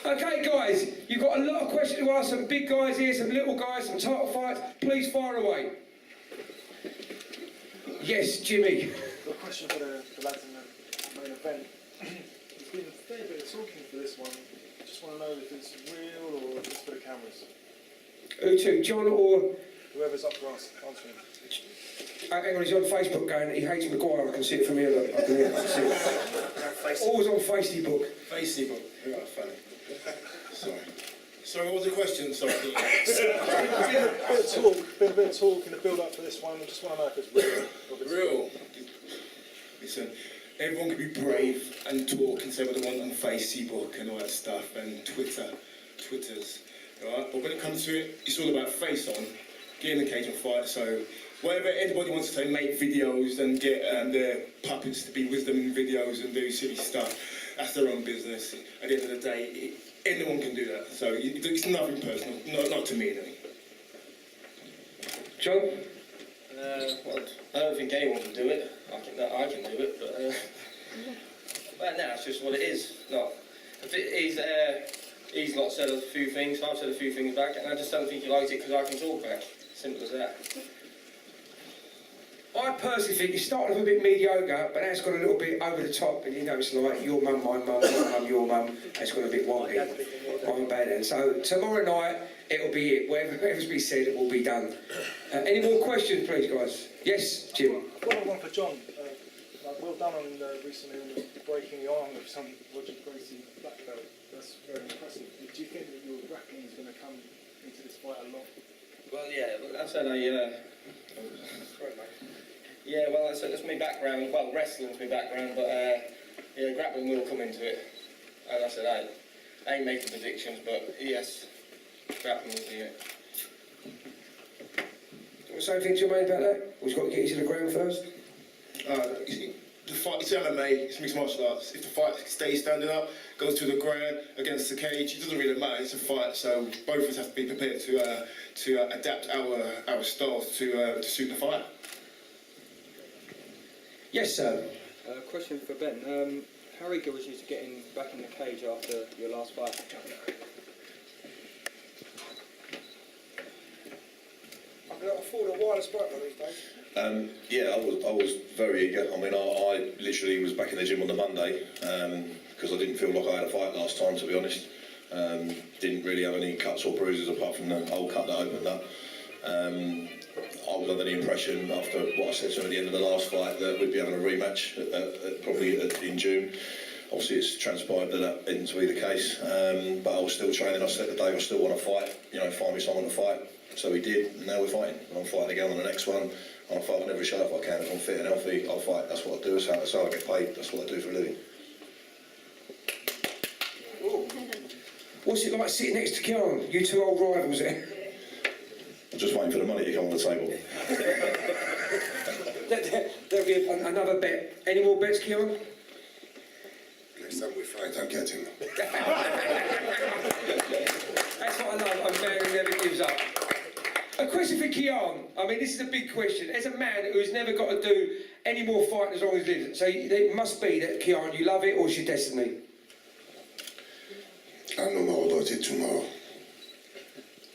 Okay, guys, you've got a lot of questions to ask. Some big guys here, some little guys, some title fights. Please fire away. Yes, Jimmy. Got a question for the lads in the main event. There's been a fair bit of talking for this one. Just want to know if it's real or just for the cameras. Who to, John or... Whoever's up for answering. Hang on, he's on Facebook going, he hates Maguire, I can see it from here, look. I can see it. Always on Facebook. Facebook. Right, funny. Sorry, what was the question? Sorry. Been a bit of talk in the build-up for this one. I just want to know if it's real. Real. Listen, everyone can be brave and talk and say what they want on Facebook and all that stuff and Twitters, right? But when it comes to it, it's all about face on, get in the cage and fight. So whatever anybody wants to say, make videos and get their puppets to be with them in videos and do silly stuff, that's their own business. At the end of the day, anyone can do that. So it's nothing personal, not to me anyway. John? Well, I don't think anyone can do it. I can do it, but well, no, it's just what it is. He's not said a few things. I've said a few things back, and I just don't think he likes it because I can talk back. Simple as that. I personally think you started off a bit mediocre, but that's got a little bit over the top, and you know it's like your mum, my mum, your mum. That's got a bit wonky. I'm bad at it. So tomorrow night it'll be it. Whatever's been said, it will be done. Any more questions, please, guys? Yes, Jim. I've got one for John. Well done on recently on breaking the arm of some Roger Gracie black belt. That's very impressive. Do you think that your grappling is going to come into this fight a lot? Well, yeah, I said well, I said that's my background. Well, wrestling's my background, but yeah, grappling will come into it. As I said, I ain't making predictions, but yes, grappling will be it. Do you want to say anything, Jermaine, about that? Or he's got to get you to the ground first? The fight, it's MMA, it's mixed martial arts. If the fight stays standing up, goes to the ground, against the cage, it doesn't really matter, it's a fight, so both of us have to be prepared to adapt our styles to suit the fight. Yes, sir. Question for Ben. How eager was you to get back in the cage after your last fight? I can afford a wireless bike these days. Yeah, I was very eager. I mean, I literally was back in the gym on the Monday because I didn't feel like I had a fight last time, to be honest. Didn't really have any cuts or bruises apart from the old cut that opened up. I was under the impression, after what I said to him at the end of the last fight, that we'd be having a rematch probably in June. Obviously, it's transpired that didn't to be the case, but I was still training. I said today I still want to fight, find me someone to fight. So we did, and now we're fighting. And I'm fighting again on the next one. I'll fight on every show if I can. If I'm fit and healthy, I'll fight. That's what I do. That's how I get paid. That's what I do for a living. What's it like sitting next to Kian? You two old rivals there. I'm just waiting for the money to come on the table. There'll be another bet. Any more bets, Kian? Next time we fight, I'm getting them. That's what I love, a man who never gives up. A question for Kian. I mean, this is a big question. As a man who's never got to do any more fighting as long as he lives, so it must be that, Kian, you love it or it's your destiny? I'll know more about it tomorrow.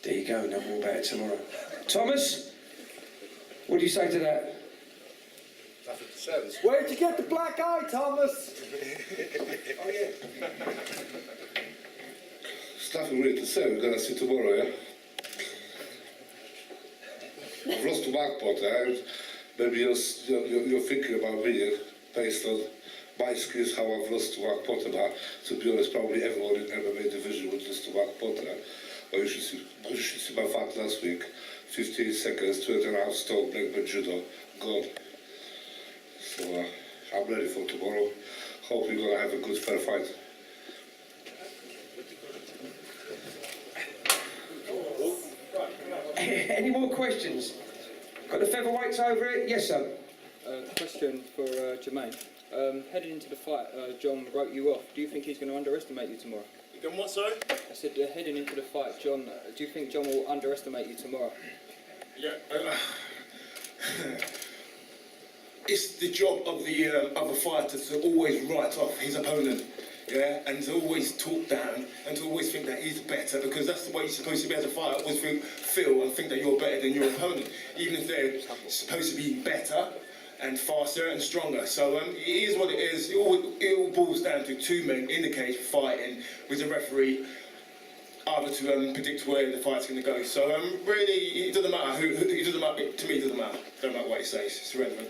There you go, no more about it tomorrow. Thomas, what do you say to that? Nothing to say. Where'd you get the black eye, Thomas? Oh, yeah. There's nothing really to say. We're going to see tomorrow, yeah? I've lost to Markpot, maybe you're thinking about me based on my skills, how I've lost to Markpot, but to be honest, probably everyone in MMA division would lose to Markpot. But you should see my fight last week. 15 seconds, 2.5 stone, black belt judo, gone. So I'm ready for tomorrow. Hope we're going to have a good, fair fight. Any more questions? Got the featherweights over it? Yes, sir. Question for Jermaine. Heading into the fight, John wrote you off. Do you think he's going to underestimate you tomorrow? You done what, sorry? I said, heading into the fight, John, do you think John will underestimate you tomorrow? Yeah. It's the job of the fighter to always write off his opponent. yeah, and to always talk down and to always think that he's better, because that's the way you're supposed to be as a fighter, always feel and think that you're better than your opponent, even if they're supposed to be better and faster and stronger. So it is what it is. It all boils down to two men in the cage fighting with the referee either to predict where the fight's going to go. So really, it doesn't matter who. It doesn't matter to me. It doesn't matter. Don't matter what he says. It's irrelevant.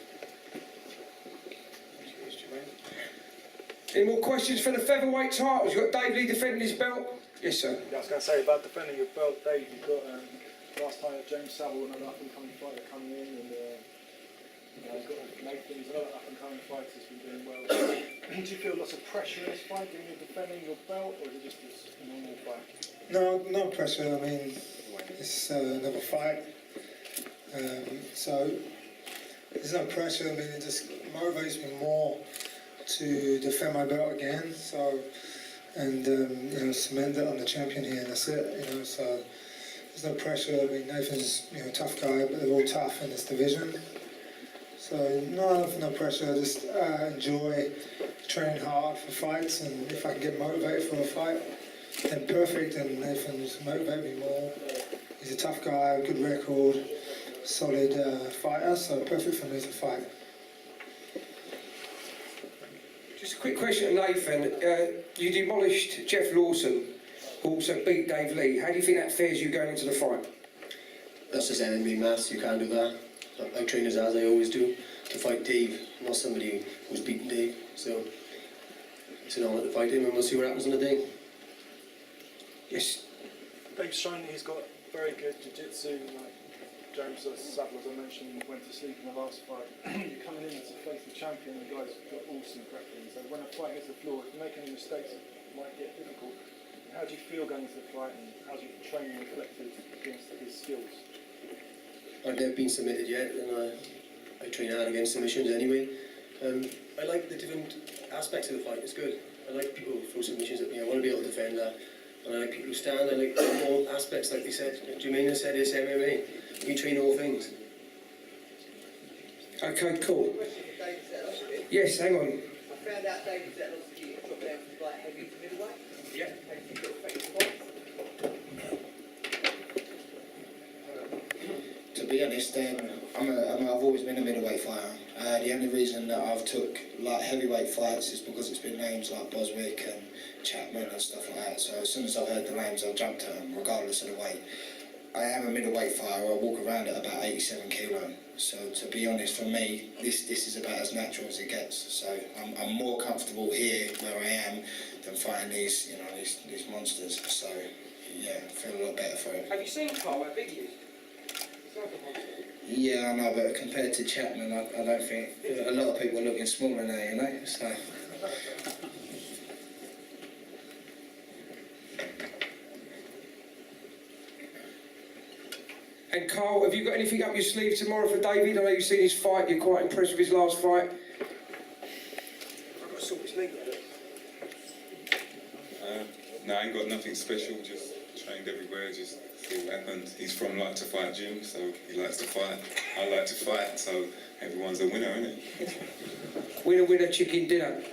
Any more questions for the featherweight titles? You've got Dave Lee defending his belt. Yes, sir. Yeah, I was going to say about defending your belt, Dave. You've got last time James Saville, another up and coming fighter, coming in, and you've got Nathan's another up and coming fighter who's been doing well. Do you feel lots of pressure in this fight, given you're defending your belt, or is it just this normal fight? No pressure. I mean, it's another fight, so there's no pressure. I mean, it just motivates me more to defend my belt again. So, and cement that I'm the champion here, and that's it. So there's no pressure. I mean, Nathan's a tough guy, but they're all tough in this division. So no pressure. I just enjoy training hard for fights, and if I can get motivated for a fight, then perfect. And Nathan's motivated me more. He's a tough guy, good record, solid fighter, so perfect for me to fight. Just a quick question to Nathan. You demolished Jeff Lawson, who also beat Dave Lee. How do you think that fares you going into the fight? That's just enemy maths, you can't do that. I train as I always do, to fight Dave, not somebody who's beaten Dave. So it's an honour to fight him, and we'll see what happens on the day. Yes. Dave's shown that he's got very good jiu-jitsu. Like James Saville, as I mentioned, went to sleep in the last fight. You're coming in to face the champion, the guy's got awesome grappling. So when a fight hits the floor, if you make any mistakes, it might get difficult. How do you feel going into the fight, and how's your training reflected against his skills? I've never been submitted yet, and I train hard against submissions anyway. I like the different aspects of the fight, it's good. I like people who throw submissions at me, I want to be able to defend that. And I like people who stand, I like all aspects, like they said. Jermaine has said it's MMA. We train all things. Okay, cool. Yes, hang on. I found out David Zettel obviously dropped down from light heavy to middleweight. Yeah. How do you feel affected by it? To be honest, I've always been a middleweight fighter. The only reason that I've took like heavyweight fights is because it's been names like Boswick and Chapman and stuff like that. So as soon as I've heard the names, I've jumped at them, regardless of the weight. I am a middleweight fighter. I walk around at about 87 kilo. So to be honest, for me, this is about as natural as it gets. So I'm more comfortable here where I am than fighting these monsters. So yeah, I feel a lot better for it. Have you seen Carl, how big he is? Yeah, I know, but compared to Chapman, I don't think a lot of people are looking smaller now, So. And Carl, have you got anything up your sleeve tomorrow for David? I know you've seen his fight, you're quite impressed with his last fight. I've got to sort his knee. No, I ain't got nothing special, just trained everywhere, just see what happened. He's from Like to Fight Gym, so he likes to fight. I like to fight, so everyone's a winner, isn't it? Winner, winner, chicken dinner.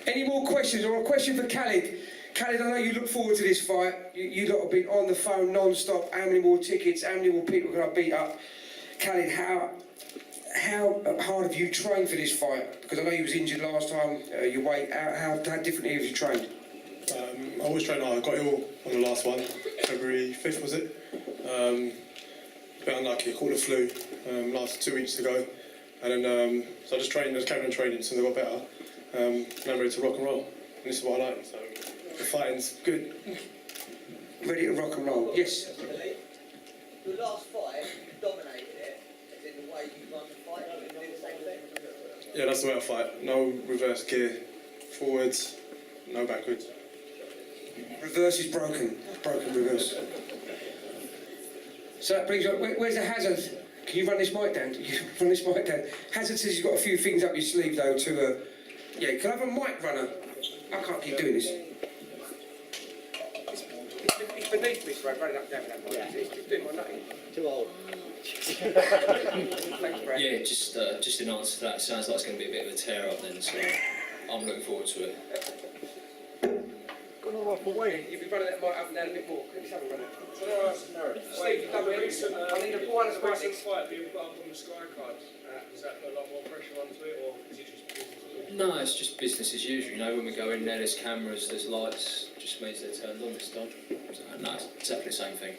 Any more questions, or a question for Khalid? Khalid, I know you look forward to this fight. You lot have been on the phone non-stop. How many more tickets, how many more people can I beat up? Khalid, how hard have you trained for this fight? Because I know you was injured last time, your weight, how differently have you trained? I always train hard. I got ill on the last one, February 5th was it? A bit unlucky, I caught the flu last 2 weeks ago. And then, so I just carried on training since I got better. Now I'm ready to rock and roll. And this is what I like, so the fighting's good. Ready to rock and roll, yes. Your last fight, you dominated it, as in the way you won the fight, you did the same thing. Yeah, that's the way I fight. No reverse gear, forwards, no backwards. Reverse is broken. Broken reverse. So that brings up, where's the Hazard? Can you run this mic down? Run this mic down. Hazard says he's got a few things up your sleeve though to, yeah, can I have a mic runner? I can't keep doing this. It's beneath me, so I run it up down with that mic. It's doing my nutting. Too old. Thanks, Brad. Yeah, just in answer to that, it sounds like it's going to be a bit of a tear up then, so I'm looking forward to it. half away. You'll be running that mic up and down a bit more. Quick, have a run. Can I ask Merritt? Steve, you've done recent. I need a wireless mic. Recent fight being put up on the Sky card. Does that put a lot more pressure onto it, or is it just business as usual? No, it's just business as usual. You know, when we go in there, there's cameras, there's lights. Just means they're turned on this time. So, no, it's exactly the same thing.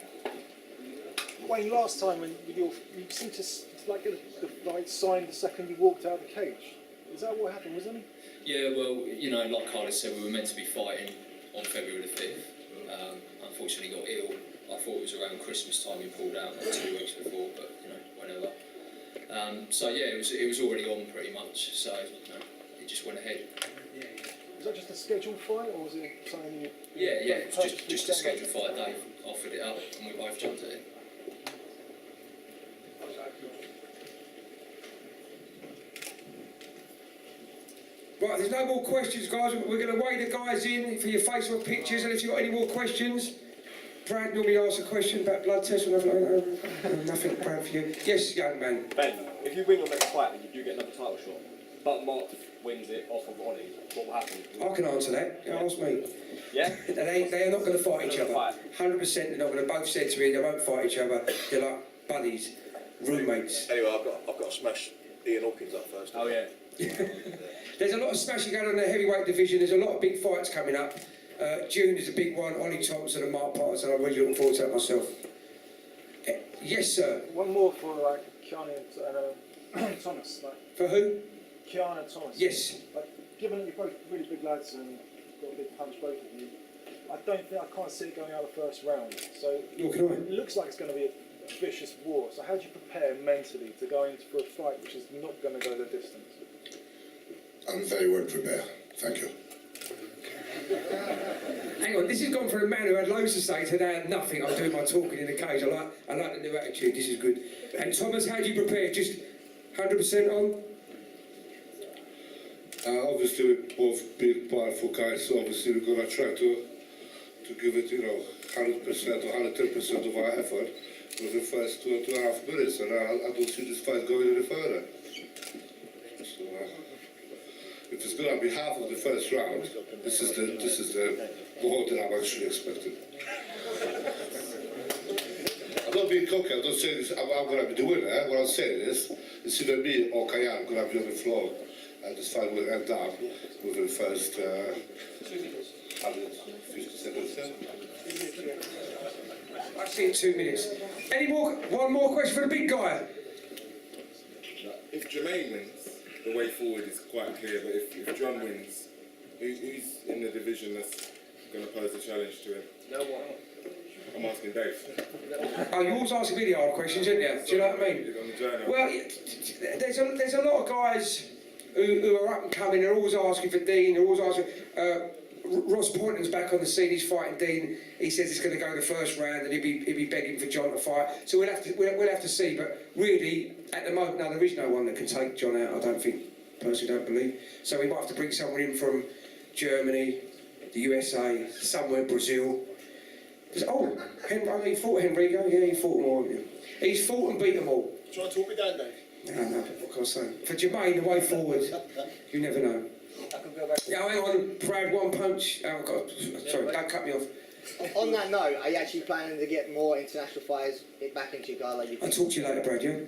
Wayne, last time when you seemed to like get the fight signed the second you walked out of the cage. Is that what happened? Wasn't it? Yeah, well, you know, like Carlos said, we were meant to be fighting on February the 5th. Unfortunately, got ill. I thought it was around Christmas time he pulled out, like 2 weeks before, but you know, whenever. So yeah, it was already on pretty much. So you know, it just went ahead. Was that just a scheduled fight, or was it something you? Yeah, it was just a scheduled fight. Dave offered it up, and we both jumped at it. Right, there's no more questions, guys. We're going to weigh the guys in for your Facebook pictures, and if you've got any more questions, Brad normally asks a question about blood tests or nothing like that. Nothing, Brad, for you. Yes, young man. Ben, if you win your next fight and you do get another title shot, but Mark wins it off of Ollie, what will happen? I can answer that. Ask me. Yeah? They are not going to fight each other. 100% they're not going to. Both said to me they won't fight each other. They're like buddies, roommates. Anyway, I've got to smash Ian Hawkins up first. Oh yeah. There's a lot of smashing going on in the heavyweight division. There's a lot of big fights coming up. June is a big one. Ollie Thompson and Mark Potts, and I'm really looking forward to that myself. Yes, sir. One more for like Keanu and Thomas. Like, For who? Keanu and Thomas. Yes. Like, given that you're both really big lads and got a big punch, both of you, I can't see it going out the first round. So Nor can I. it looks like it's going to be a vicious war. So how do you prepare mentally to go into for a fight which is not going to go the distance? I'm very well prepared. Thank you. Hang on, this has gone for a man who had loads to say today and nothing. I'm doing my talking in the cage. I like the new attitude. This is good. And Thomas, how do you prepare? Just 100% on? Obviously, we're both big, powerful guys, so obviously we're going to try to give it, 100% or 110% of our effort with the first 2.5 minutes, and I don't see this fight going any further. So, if it's going to be half of the first round, this is the more than I'm actually expecting. I'm not being cocky, I'm not saying this, I'm going to be the winner. What I'm saying is, it's either me or Kayan going to be on the floor, and this fight will end up with the first 150 seconds. I've seen 2 minutes. One more question for the big guy. If Jermaine wins, the way forward is quite clear, but if John wins, who's in the division that's going to pose a challenge to him? No one. I'm asking Dave. Oh, you're always asking me the hard questions, aren't you? Do you know what I mean? On the journal. Well, there's a lot of guys who are up and coming. They're always asking for Dean. They're always asking. Ross Poynton's back on the scene. He's fighting Dean. He says it's going to go the first round, and he'll be begging for John to fight. So we'll have to see. But really, at the moment, no, there is no one that can take John out. I don't think. Personally, don't believe. So we might have to bring someone in from Germany, the USA, somewhere Brazil. He fought Henrico. Yeah, he fought them all. He's fought and beat them all. Do you want to talk me down, Dave? No, what can I say? For Jermaine, the way forward, you never know. I can go back to Yeah, hang on, Brad, one punch. Oh, God, sorry, don't cut me off. On that note, are you actually planning to get more international fighters back into your guard like you I'll talk to you later, Brad, yeah?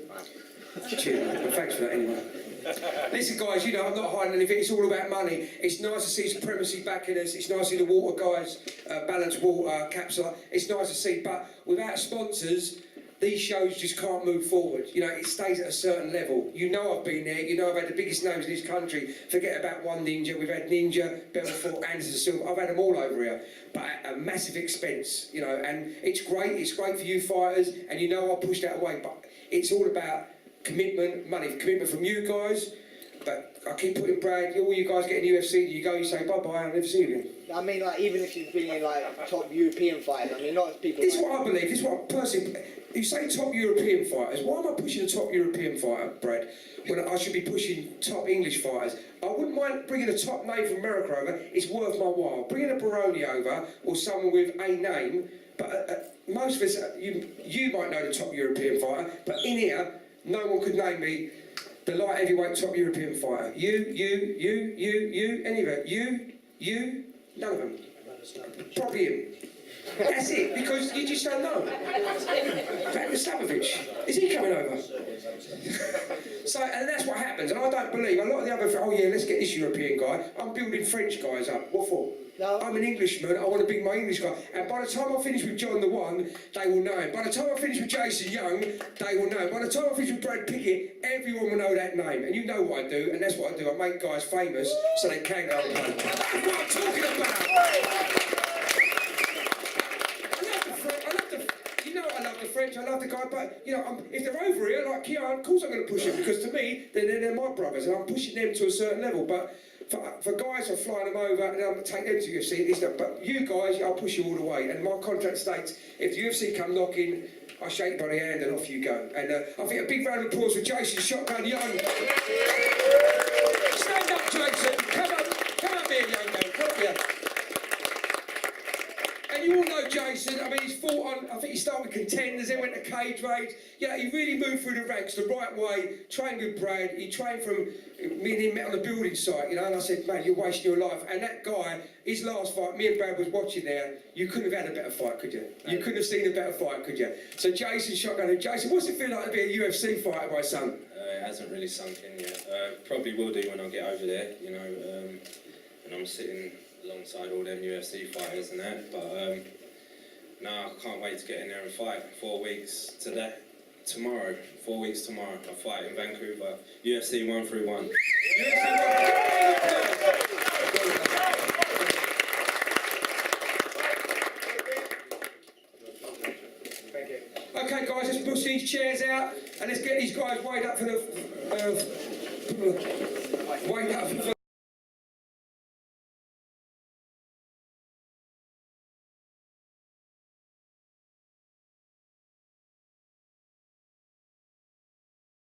Cheers, mate. Well, thanks for that anyway. Listen, guys, I'm not hiding anything. It's all about money. It's nice to see Supremacy backing us. It's nice to see the water guys, Balanced Water, Capsule. It's nice to see, but without sponsors, these shows just can't move forward. It stays at a certain level. I've been there. I've had the biggest names in this country. Forget about one Ninja. We've had Ninja, Belfort, Anderson Silva. I've had them all over here, but at a massive expense. And it's great. It's great for you fighters, and I'll push that away. But it's all about commitment, money, commitment from you guys. But I keep putting Brad, all you guys get in UFC, you go, you say bye-bye, I'll never see you again. I mean, like, even if you've been in, like, top European fighters, I mean, not people This is what I believe, this is what I personally... You say top European fighters, why am I pushing a top European fighter, Brad, when I should be pushing top English fighters? I wouldn't mind bringing a top name from America over, it's worth my while. Bringing a Baroni over, or someone with a name, but most of us, you might know the top European fighter, but in here, no one could name me the light heavyweight top European fighter. You, any of it. You, none of them. Probably him. That's it, because you just don't know. Slavovich, is he coming over? So, and that's what happens, and I don't believe, a lot of the other, oh yeah, let's get this European guy, I'm building French guys up. What for? No. I'm an Englishman, I want to bring my English guy. And by the time I finish with John the One, they will know him. By the time I finish with Jason Young, they will know him. By the time I finish with Brad Pickett, everyone will know that name. And you know what I do, and that's what I do. I make guys famous so they can go and play. That's what I'm talking about! I love the French, I love the guy, but you know, if they're over here, like Keane, of course I'm going to push them, because to me, they're my brothers, and I'm pushing them to a certain level. But for guys, I'm flying them over, and I'm going to take them to UFC. But you guys, I'll push you all the way. And my contract states, if the UFC come knocking, I shake you by the hand and off you go. And I think a big round of applause for Jason Shotgun Young. Stand up, Jason. Come up here, young man. Come up here. And you all know Jason, I mean, he's fought on, I think he started with Contenders, then went to cage raids. Yeah, he really moved through the ranks the right way, trained with Brad. He trained from, me and him met on the building site, you know, and I said, man, you're wasting your life. And that guy, his last fight, me and Brad was watching there, you couldn't have had a better fight, could you? You couldn't have seen a better fight, could you? So Jason Shotgun, Jason, what's it feel like to be a UFC fighter, my son? It hasn't really sunk in yet. Probably will do when I get over there, you know, and I'm sitting alongside all them UFC fighters and that, but no, I can't wait to get in there and fight. 4 weeks today, tomorrow, 4 weeks tomorrow, I fight in Vancouver, UFC 131. Okay guys, let's push these chairs out and let's get these guys weighed up for the... weighed up for